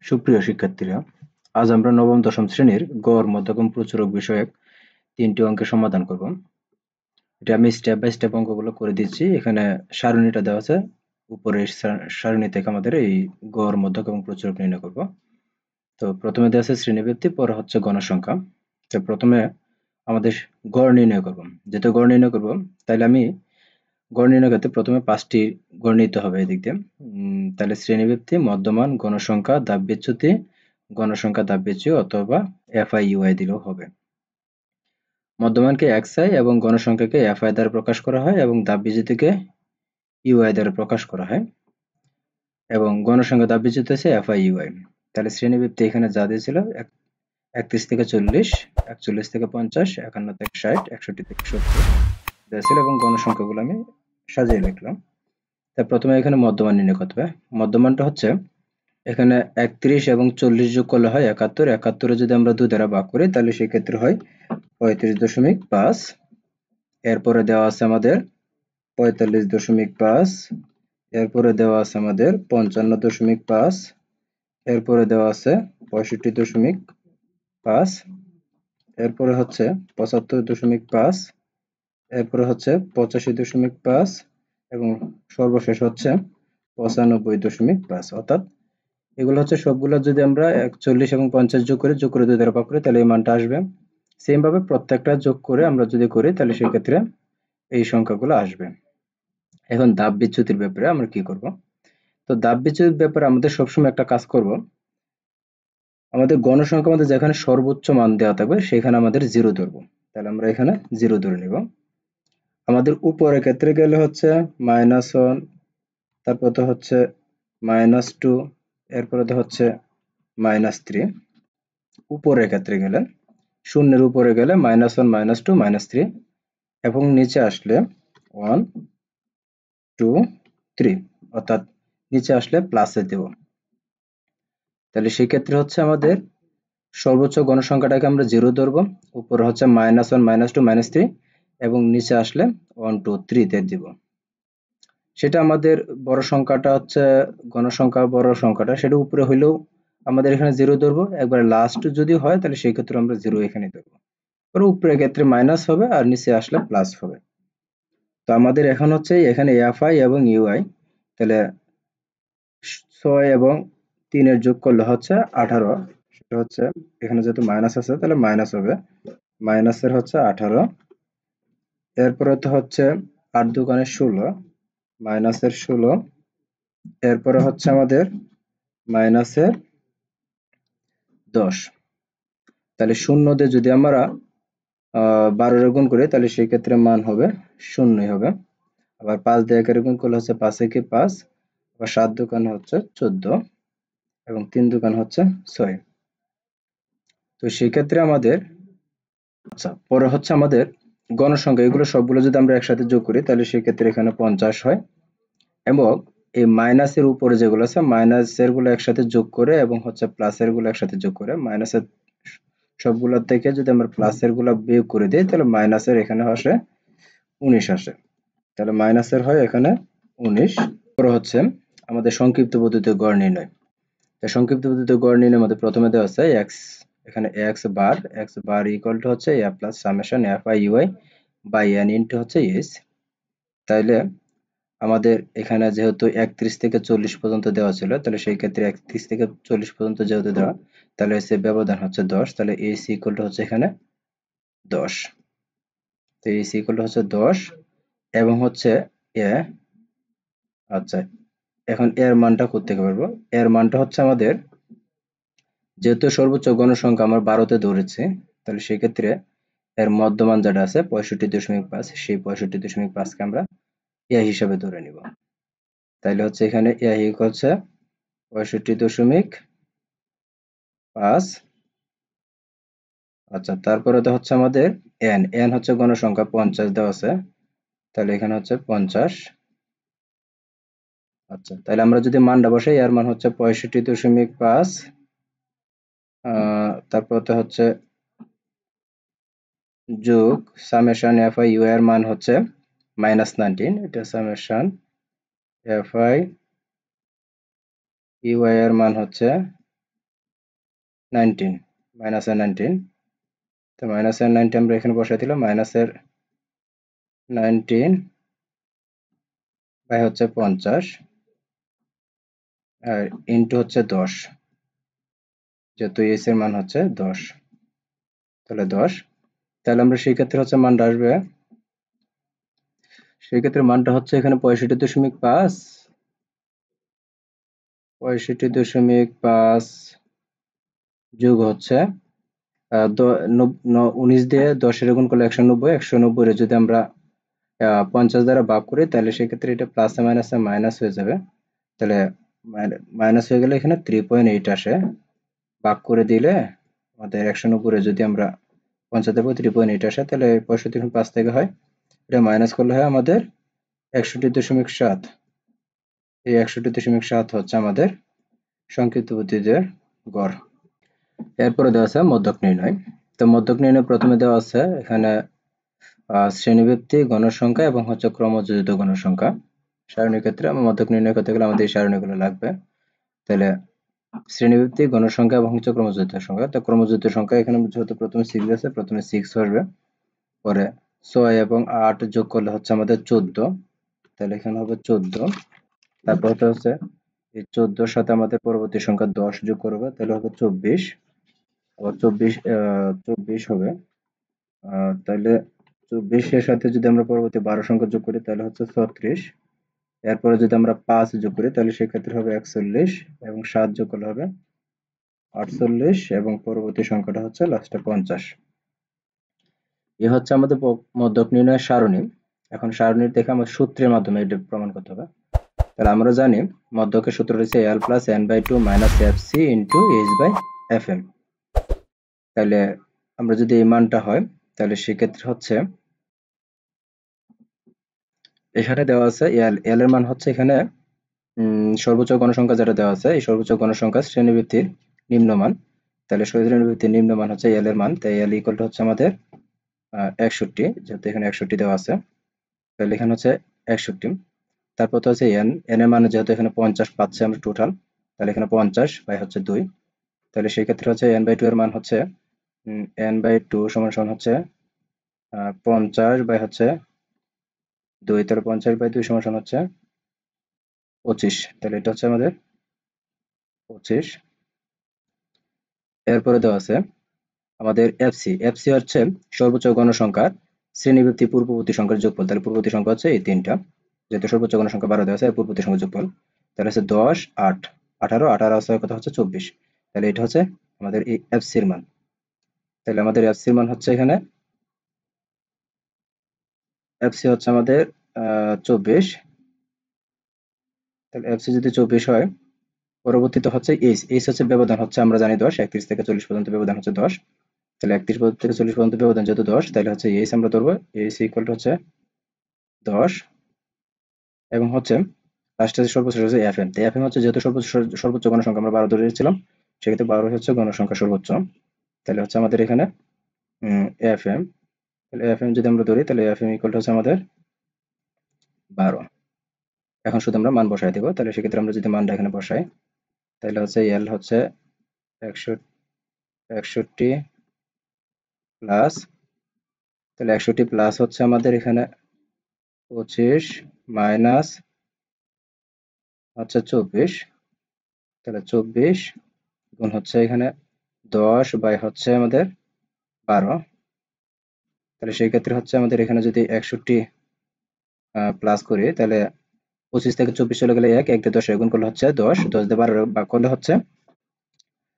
সুপ্রিয় শিক্ষার্থীরা, আজ আমরা নবম দশম শ্রেণীর গড়, মধ্যকম, প্রচুরক বিষয়ক 3টি অঙ্কের সমাধান করব। এটা আমি স্টেপ বাই স্টেপ অঙ্কগুলো করে দিচ্ছি। এখানে সারণীটা দেওয়া আছে, উপরের সারণী থেকে আমাদের এই গড়, মধ্যক এবং প্রচুরক নির্ণয় করব। তো প্রথমে দেওয়া আছে শ্রেণীব্যক্তি, পরে হচ্ছে গণসংখ্যা। তো প্রথমে আমাদের গড় নির্ণয় করব। যেহেতু গড় নির্ণয় করব, তাহলে আমি গড় নির্ণয় করতে প্রথমে 5টি গড় নিতে হবে এদিক দিয়ে। তাহলে শ্রেণীব্যক্তি, মধ্যমান, গণসংখ্যা, ধাপবিচ্যুতি, গণসংখ্যা, ধাপবিচ্যুতি অথবা এফআই ইউআই দিলেও হবে। মধ্যমানকে এক্সআই এবং গণসংখ্যাকে এফআই দ্বারা প্রকাশ করা হয় এবং ধাপবিচ্যুতিকে ইউআই দ্বারা প্রকাশ করা হয় এবং গণসংখ্যা ধাপবিচ্যুতি হচ্ছে এফআই ইউআই। তাহলে শ্রেণীব্যক্তি এখানে যা দিয়েছিল 31 থেকে 40, 41 থেকে 50, 51 থেকে 60, 61 থেকে 70 দিয়েছিল এবং গণসংখ্যাগুলো আমি সাজিয়ে লিখলাম। তা প্রথমে এখানে মধ্যমান নির্ণয় করতে হবে। মধ্যমানটা হচ্ছে এখানে 31 এবং 40 যোগ করলে হয় 71। 71 যদি আমরা 2 দ্বারা ভাগ করি তাহলে সেই ক্ষেত্রে হয় 35.5। এরপরে দেওয়া আছে আমাদের 45.5। এরপরে দেওয়া আছে আমাদের 55.5। এরপরে দেওয়া আছে 65.5। এরপরে হচ্ছে 75.5। এরপরে হচ্ছে 85.5 এবং সর্বশেষ হচ্ছে 95.5। অর্থাৎ এগুলো হচ্ছে সবগুলো যদি আমরা 41 এবং 50 যোগ করে 2 দ্বারা ভাগ করি তাহলে এই মানটা আসবে। সেম ভাবে প্রত্যেকটা যোগ করে আমরা যদি করি তাহলে সেই ক্ষেত্রে এই সংখ্যাগুলো আসবে। এখন ধাপ বিচ্যুতির ব্যাপারে আমরা কি করব? তো ধাপ বিচ্যুতির ব্যাপারে আমাদের সবসময় একটা কাজ করব। আমাদের গণসংখ্যা মধ্যে যেখানে সর্বোচ্চ মান দেওয়া থাকবে সেখানে আমাদের 0 ধরবো। তাহলে আমরা এখানে 0 ধরে নিব। আমাদের উপরের ক্ষেত্রে গেলে হচ্ছে -1, তারপর তো হচ্ছে -2, এরপরে তো হচ্ছে -3। উপরের ক্ষেত্রে গেলে শূন্যের উপরে গেলে -1, -2, -3 এবং নিচে আসলে 1, 2, 3 অর্থাৎ নিচে আসলে প্লাসে দেব। তাহলে সেই ক্ষেত্রে হচ্ছে আমাদের সর্বোচ্চ গণসংখ্যাটাকে আমরা 0 ধরবো, উপরে হচ্ছে -1, -2, -3 এবং নিচে আসলে 1, 2, 3 তে দিব। সেটা আমাদের বড় সংখ্যাটা হচ্ছে গণসংখ্যা, বড় সংখ্যাটা সেটা উপরে হইলেও আমাদের এখানে 0 ধরবো। একবার লাস্ট যদি হয় তাহলে সেই ক্ষেত্রে আমরা 0 এখানে ধরবো। পরে উপরের ক্ষেত্রে মাইনাস হবে আর নিচে আসলে প্লাস হবে। তো আমাদের এখন হচ্ছে এখানে এফআই এবং ইউআই, তাহলে 6 এবং 3 এর যোগ করলে হচ্ছে 18। সেটা হচ্ছে এখানে যেহেতু মাইনাস আছে তাহলে মাইনাস হবে, মাইনাসের হচ্ছে 18। এরপরে তো হচ্ছে 8 দুগুণে 16, মাইনাসের 16। এরপরে হচ্ছে আমাদের মাইনাসের 10। তাহলে শূন্য দিয়ে যদি আমরা 12 রে গুণ করি তাহলে সেই ক্ষেত্রে মান হবে শূন্যই হবে। আবার 5 দিয়ে 1 এর গুণ করলে হচ্ছে 5 একে 5, আবার 7 দুগুণে হচ্ছে 14 এবং 3 দুগুণ হচ্ছে 6। তো সেই ক্ষেত্রে আমাদের আচ্ছা পরে হচ্ছে আমাদের গণসংখ্যা, এগুলো সবগুলো যদি আমরা একসাথে যোগ করি তাহলে সেই ক্ষেত্রে এখানে 50 হয় এবং এই মাইনাসের উপরে যেগুলো আছে মাইনাসের গুলো একসাথে যোগ করে এবং হচ্ছে প্লাসের গুলো একসাথে যোগ করে মাইনাসের সবগুলোর থেকে যদি আমরা প্লাসের গুলো বিয়োগ করে দিই তাহলে মাইনাসের এখানে আসে 19 আসে। তাহলে মাইনাসের হয় এখানে 19। পরে হচ্ছে আমাদের সংক্ষিপ্ত পদ্ধতিতে গড় নির্ণয়। তাই সংক্ষিপ্ত পদ্ধতিতে গড় নির্ণয়ের মধ্যে প্রথমে দেওয়া আছে x, এখানে x বার ইকুয়াল টু হচ্ছে a plus summation fi ui by n into হচ্ছে s। তাইলে আমাদের এখানে যেহেতু 31 থেকে 40 পর্যন্ত দেওয়া ছিল তাহলে সেই ক্ষেত্রে 31 থেকে 40 পর্যন্ত যেহেতু দেওয়া তাহলে হচ্ছে ব্যবধান হচ্ছে 10। তাহলে ac ইকুয়াল টু হচ্ছে এখানে 10। তো ac ইকুয়াল টু হচ্ছে 10 এবং হচ্ছে a। আচ্ছা এখন এর মানটা কোত্থেকে পারবো? এর মানটা হচ্ছে আমাদের যেহেতু সর্বোচ্চ গণসংখ্যা আমরা 12 তে ধরেছি তাহলে সেই ক্ষেত্রে এর মধ্যমান যেটা আছে 65.5, সেই 65.5 কে আমরা a হিসাবে ধরে নিব। তাইলে হচ্ছে এখানে a ইকুয়াল হচ্ছে 65.5। আচ্ছা তারপরে তো হচ্ছে আমাদের n হচ্ছে গণসংখ্যা 50 দেওয়া আছে, তাহলে এখানে হচ্ছে 50। আচ্ছা তাহলে আমরা যদি মানটা বসাই এর মান হচ্ছে 65.5, তারপর তো হচ্ছে যোগ সামেশন fi u এর মান হচ্ছে -19, এটা সামেশন fi ui এর মান হচ্ছে 19 মাইনাসের 19, তো মাইনাসের 90 আমরা এখানে বসাই দিলাম, মাইনাসের 19 বাই হচ্ছে 50 আর ইন্টু হচ্ছে 10, যেহেতু এস এর মান হচ্ছে 10, তাহলে 10, তাহলে আমরা সেই ক্ষেত্রে হচ্ছে মানটা আসবে, সেই ক্ষেত্রে মানটা হচ্ছে এখানে 65.5, 65.5 যোগ হচ্ছে 19 দিয়ে 10 এর গুণ করলে 190, 190 এর যদি আমরা 50 দ্বারা ভাগ করি তাহলে সেক্ষেত্রে এটা প্লাসে মাইনাসে মাইনাস হয়ে যাবে, তাহলে মাইনাস হয়ে গেলে এখানে 3.8 আসে, ভাগ করে দিলে আমাদের 190 এর যদি আমরা 50 দেবো 3.8 আসে, তাহলে 65.5 থেকে হয়, এটা মাইনাস করলে হয় আমাদের 61.7, এই 61.7 হচ্ছে আমাদের সংক্ষিপ্ত বুদ্ধিদের গড়। এরপরে দেওয়া আছে মধ্যক নির্ণয়। তো মধ্যক নির্ণয় প্রথমে দেওয়া আছে এখানে শ্রেণীভিত্তিক গণসংখ্যা এবং হচ্ছে ক্রমযোজিত গণসংখ্যা। সারণীর ক্ষেত্রে আমার মধ্যক নির্ণয় করতে গেলে আমাদের এই সারণীগুলো লাগবে। তাহলে শ্রেণীভিত্তিক গণসংখ্যা এবং হচ্ছে ক্রমযোজিত সংখ্যা। তো ক্রমযোজিত সংখ্যা এখানে যেহেতু প্রথমে 6 আছে, প্রথমে 6 আসবে, পরে 6 এবং 8 যোগ করলে হচ্ছে আমাদের 14, তাহলে এখানে হবে 14, তারপর হচ্ছে এই 14 সাথে আমাদের পরবর্তী সংখ্যা 10 যোগ করবে, তাহলে হবে 24, আবার 24 হবে, তাহলে 24 এর সাথে যদি আমরা পরবর্তী 12 সংখ্যা যোগ করি তাহলে হচ্ছে 36, এরপরে যদি আমরা 5 যোগ করি তাহলে সেক্ষেত্রে হবে 41 এবং 7 যোগ করলে হবে 48 এবং পরবর্তী সংখ্যাটা হচ্ছে লাস্টে 50। এ হচ্ছে আমাদের মধ্যক নির্ণয়ের সারণী। এখন সারণীর দেখে আমার সূত্রের মাধ্যমে এটা প্রমাণ করতে হবে। তাহলে আমরা জানি মধ্যকের সূত্র রয়েছে l plus n/2 minus fc into h by fm। তাহলে আমরা যদি এই মানটা হয় তাহলে সেক্ষেত্রে হচ্ছে এখানে দেওয়া আছে l এর মান হচ্ছে এখানে সর্বোচ্চ গণসংখ্যা যেটা দেওয়া আছে, এই সর্বোচ্চ গণসংখ্যা শ্রেণীভিত্তির নিম্নমান, তাহলে শ্রেণীভিত্তির নিম্নমান হচ্ছে l এর মান, তাই l ইকুয়াল টু হচ্ছে আমাদের 61, যেহেতু এখানে 61 দেওয়া আছে, তাহলে এখানে হচ্ছে 61, তারপর তো হচ্ছে n এর মান যেহেতু এখানে 50 পাচ্ছে আমরা টোটাল, তাহলে এখানে 50 বাই হচ্ছে 2, তাহলে সেই ক্ষেত্রে হচ্ছে n/2 এর মান হচ্ছে n/2 সমান সমান হচ্ছে 50 বাই হচ্ছে 2, তাহলে 50 বাই 2 সমান সমান হচ্ছে 25, তাহলে এটা হচ্ছে আমাদের 25। এরপরে দেওয়া আছে আমাদের এফসি হচ্ছে সর্বোচ্চ গণসংখ্যার শ্রেণীভিত্তি পূর্ববর্তী সংখ্যার যোগফল, তাহলে পূর্ববর্তী সংখ্যা হচ্ছে এই তিনটা, যেহেতু সর্বোচ্চ গণসংখ্যা 12 দেওয়া আছে, পূর্ববর্তী সংখ্যার যোগফল, তাহলে হচ্ছে 10, 8, 18, 18 আছে কত হচ্ছে 24, তাহলে এটা হচ্ছে আমাদের এই এফসির মান। তাহলে আমাদের এফসির মান হচ্ছে এখানে এফসি হচ্ছে আমাদের 24, তাহলে এফসি যদি 24 হয়, পরবর্তীতে হচ্ছে এইচ হচ্ছে ব্যবধান হচ্ছে আমরা জানি 10, 31 থেকে 40 পর্যন্ত ব্যবধান হচ্ছে 10, তাহলে 31 থেকে 40 পর্যন্ত ব্যবধান যেহেতু 10, তাহলে হচ্ছে এইচ আমরা ধরবো, এইচ ইকুয়াল টু হচ্ছে 10 এবং হচ্ছে লাস্টে সর্বোচ্চ হচ্ছে এফএম, তো এফএম হচ্ছে যেহেতু সর্বোচ্চ গণসংখ্যা আমরা 12 ধরে নিয়েছিলাম, সেক্ষেত্রে 12 হচ্ছে গণসংখ্যা সর্বোচ্চ, তাহলে হচ্ছে আমাদের এখানে এফএম, তাহলে এফএম যদি আমরা ধরি তাহলে এফএম ইকুয়াল টু হচ্ছে আমাদের 12। এখন শুধু আমরা মান বসাই দেবো, তাহলে সেক্ষেত্রে আমরা যদি মানটা এখানে বসাই তাহলে হচ্ছে এল হচ্ছে 61 প্লাস, তাহলে 61 প্লাস হচ্ছে আমাদের এখানে 25 মাইনাস হচ্ছে 24, তাহলে 24 গুণ হচ্ছে এখানে 10 বাই হচ্ছে আমাদের 12, তাহলে সেই ক্ষেত্রে হচ্ছে আমাদের এখানে যদি 61 প্লাস করি তাহলে 25 থেকে 24 চলে গেলে 1 দিয়ে 10 গুণ করলে হচ্ছে 10, 10 দিয়ে 12 ভাগ করলে হচ্ছে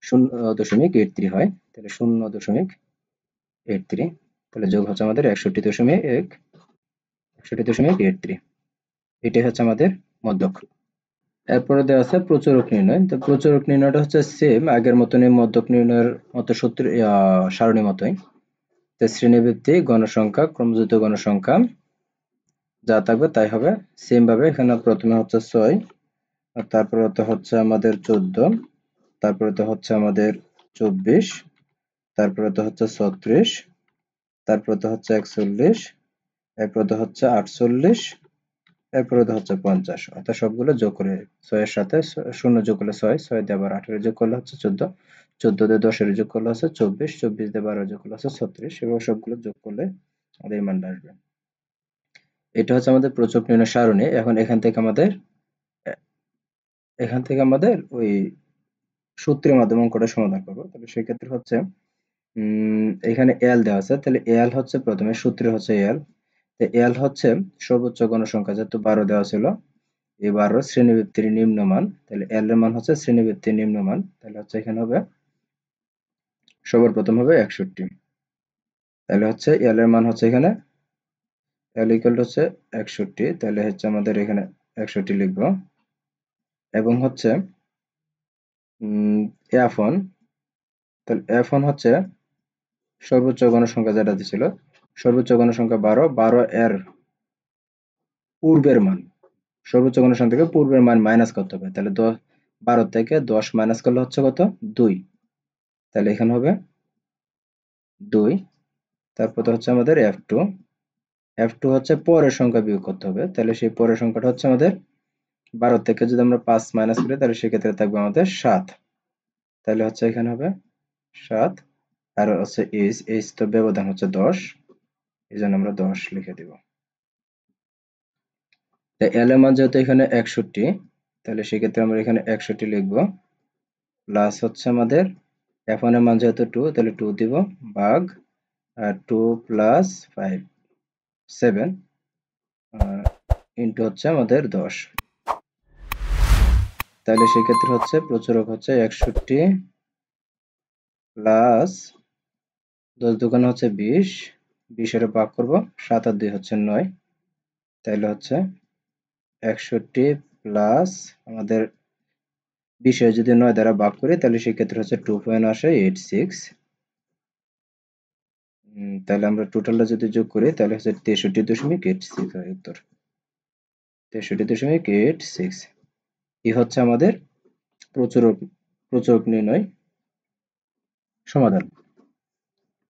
0.83 হয়, তাহলে 0.83, তাহলে যোগ হচ্ছে আমাদের 61.83, এটাই হচ্ছে আমাদের মধ্যক। এরপরে দেওয়া আছে প্রচুরক নির্ণয়। তো প্রচুরক নির্ণয়টা হচ্ছে সেম আগের মতনই, মধ্যক নির্ণয়ের মতো সূত্র সারণী মতোই। তো শ্রেণীভিত্তিক গণসংখ্যা, ক্রমযুক্ত গণসংখ্যা যা থাকবে তাই হবে, সেম ভাবে এখানে প্রথমে হচ্ছে 6, তারপরে তো হচ্ছে আমাদের 14, তারপরে তো হচ্ছে আমাদের 24, তারপরে তো হচ্ছে 36, তারপরে তো হচ্ছে 41, এরপরে তো হচ্ছে 48 এরপরে হচ্ছে 50, অর্থাৎ সবগুলো যোগ করে 6 এর সাথে শূন্য যোগ করলে 6, 6 দিয়ে আবার 18 যোগ করলে হচ্ছে 14, 14 দিয়ে 10 এর যোগ করলে হচ্ছে 24, 24 দিয়ে 12 যোগ করলে হচ্ছে 36, এভাবে সবগুলো যোগ করলে আমাদের এই মানটা আসবে। এটা হচ্ছে আমাদের প্রচুর নির্ণয় সারণী। এখন এখান থেকে আমাদের ওই সূত্রের মাধ্যমে অঙ্কটা সমাধান করব। তাহলে সেক্ষেত্রে হচ্ছে এখানে এল দেওয়া আছে, তাহলে এল হচ্ছে প্রথমে সূত্রে হচ্ছে এল, এল হচ্ছে সর্বোচ্চ গণসংখ্যা, যেহেতু 12 দেওয়া ছিল, এই 12 শ্রেণীবৃত্তির নিম্নমান, তাহলে এল এর মান হচ্ছে শ্রেণীবৃত্তির নিম্নমান, তাহলে হচ্ছে এখানে হবে সবার প্রথম হবে 61, তাহলে হচ্ছে এল এর মান হচ্ছে এখানে এল ইকুয়াল হচ্ছে 61, তাহলে হচ্ছে আমাদের এখানে 61 লিখবো, এবং হচ্ছে এফ ওয়ান, তাহলে এফ ওয়ান হচ্ছে সর্বোচ্চ গণসংখ্যা যেটা ছিল, সর্বোচ্চ গণসংখ্যা 12, 12 এর পূর্বের মান, সর্বোচ্চ গণসংখ্যা থেকে পূর্বের মান মাইনাস করতে হবে, তাহলে 12 থেকে 10 মাইনাস করলে হচ্ছে কত, 2, তাহলে এখানে হবে 2। তারপর হচ্ছে আমাদের F2, F2 হচ্ছে পরের সংখ্যা বিয়োগ করতে হবে, তাহলে সেই পরের সংখ্যাটা হচ্ছে আমাদের 12 থেকে যদি আমরা 5 মাইনাস করি, তাহলে সেক্ষেত্রে থাকবে আমাদের 7, তাহলে হচ্ছে এখানে হবে 7, আর হচ্ছে এইচ তো ব্যবধান হচ্ছে 10, এই জন্য আমরা 10 লিখে দিব। তাই এল এর মান যেহেতু এখানে 61, তাহলে সেক্ষেত্রে আমরা এখানে 61 লিখবো, প্লাস হচ্ছে আমাদের f1 এর মান যেহেতু 2, তাহলে 2 দিব, ভাগ 2 প্লাস 5 7 ইন্টু হচ্ছে আমাদের 10, তাহলে সেক্ষেত্রে হচ্ছে প্রচুরক হচ্ছে 61 প্লাস 10 দুগুণ হচ্ছে 20, 20 এর ভাগ করব, 7 আর 2 হচ্ছে 9, তাহলে হচ্ছে 61 প্লাস আমাদের 20 এর যদি 9 দ্বারা ভাগ করি, তাহলে সেক্ষেত্রে হচ্ছে 2.86, তাহলে আমরা টোটালটা যদি যোগ করি, তাহলে হচ্ছে 63.86 হয় উত্তর, 63.86। এই হচ্ছে আমাদের প্রচুরক নির্ণয় সমাধান।